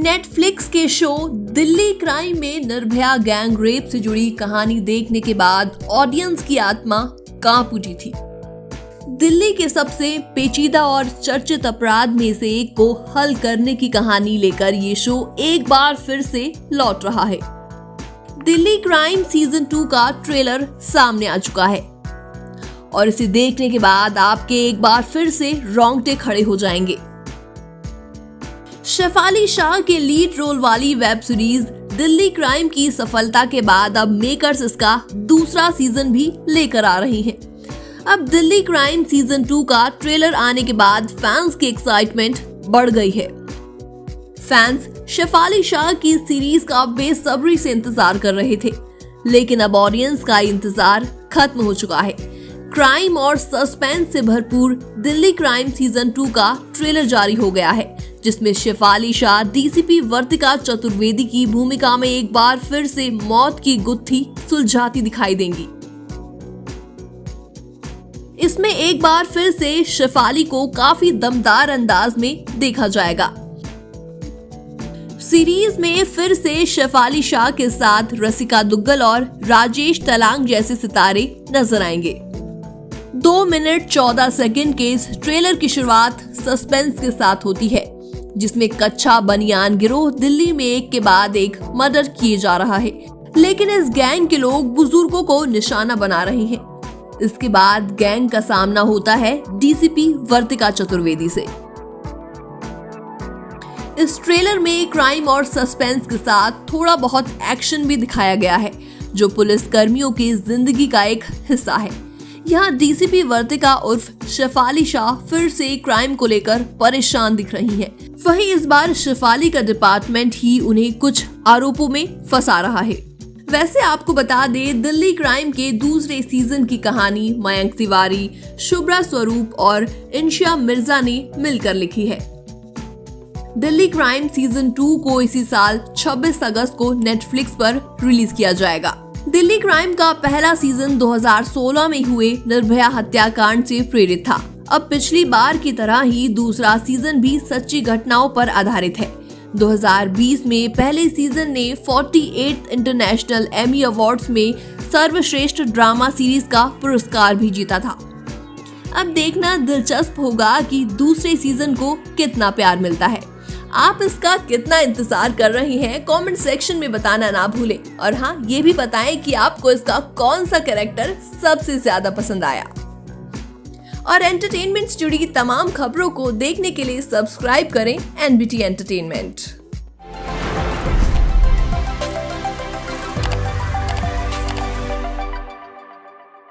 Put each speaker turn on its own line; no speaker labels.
Netflix के show Delhi crime में Nirbhaya gang rape से जुड़ी कहानी देखने के बाद ऑडियंस की आत्मा कांप उठी थी। दिल्ली के सबसे पेचीदा और चर्चित अपराध में से एक को हल करने की कहानी लेकर ये शो एक बार फिर से लौट रहा है। दिल्ली क्राइम सीजन 2 का ट्रेलर सामने आ चुका है और इसे देखने के बाद आपके एक बार फिर से रोंगटे खड़े हो जाएंगे। शेफाली शाह के लीड रोल वाली वेब सीरीज दिल्ली क्राइम की सफलता के बाद अब मेकर्स इसका दूसरा सीजन भी लेकर आ रही हैं। अब दिल्ली क्राइम सीजन 2 का ट्रेलर आने के बाद फैंस की एक्साइटमेंट बढ़ गई है। फैंस शेफाली शाह की सीरीज का बेसब्री से इंतजार कर रहे थे, लेकिन अब ऑडियंस का इंतजार खत्म हो चुका है। क्राइम और सस्पेंस से भरपूर दिल्ली क्राइम सीजन 2 का ट्रेलर जारी हो गया है, जिसमें शेफाली शाह डीसीपी वर्तिका चतुर्वेदी की भूमिका में एक बार फिर से मौत की गुत्थी सुलझाती दिखाई देंगी। इसमें एक बार फिर से शेफाली को काफी दमदार अंदाज में देखा जाएगा। सीरीज में फिर से शेफाली शाह के साथ रसिका दुग्गल और राजेश तलांग जैसे सितारे नजर आएंगे। 2 मिनट 14 सेकंड के इस ट्रेलर की शुरुआत सस्पेंस के साथ होती है, जिसमें कच्चा बनियान गिरोह दिल्ली में एक के बाद एक मर्डर किए जा रहा है, लेकिन इस गैंग के लोग बुजुर्गों को निशाना बना रहे हैं। इसके बाद गैंग का सामना होता है डीसीपी वर्तिका चतुर्वेदी से। इस ट्रेलर में क्राइम और सस्पेंस के साथ थोड़ा बहुत एक्शन भी दिखाया गया है, जो पुलिस कर्मियों की जिंदगी का एक हिस्सा है। यहाँ डीसीपी वर्तिका उर्फ शेफाली शाह फिर से क्राइम को लेकर परेशान दिख रही हैं। वहीं इस बार शेफाली का डिपार्टमेंट ही उन्हें कुछ आरोपों में फंसा रहा है। वैसे आपको बता दें, दिल्ली क्राइम के दूसरे सीजन की कहानी मयंक तिवारी, शुभ्रा स्वरूप और इंशिया मिर्जा ने मिलकर लिखी है। दिल्ली क्राइम सीजन 2 को इसी साल 26 अगस्त को नेटफ्लिक्स पर रिलीज किया जाएगा। दिल्ली क्राइम का पहला सीजन 2016 में हुए निर्भया हत्याकांड से प्रेरित था। अब पिछली बार की तरह ही दूसरा सीजन भी सच्ची घटनाओं पर आधारित है। 2020 में पहले सीजन ने 48 इंटरनेशनल एमी अवार्ड्स में सर्वश्रेष्ठ ड्रामा सीरीज का पुरस्कार भी जीता था। अब देखना दिलचस्प होगा कि दूसरे सीजन को कितना प्यार मिलता है। आप इसका कितना इंतजार कर रहे हैं, कमेंट सेक्शन में बताना ना भूलें। और हाँ, ये भी बताएं कि आपको इसका कौन सा कैरेक्टर सबसे ज्यादा पसंद आया। और एंटरटेनमेंट से जुड़ी तमाम खबरों को देखने के लिए सब्सक्राइब करें एनबीटी एंटरटेनमेंट।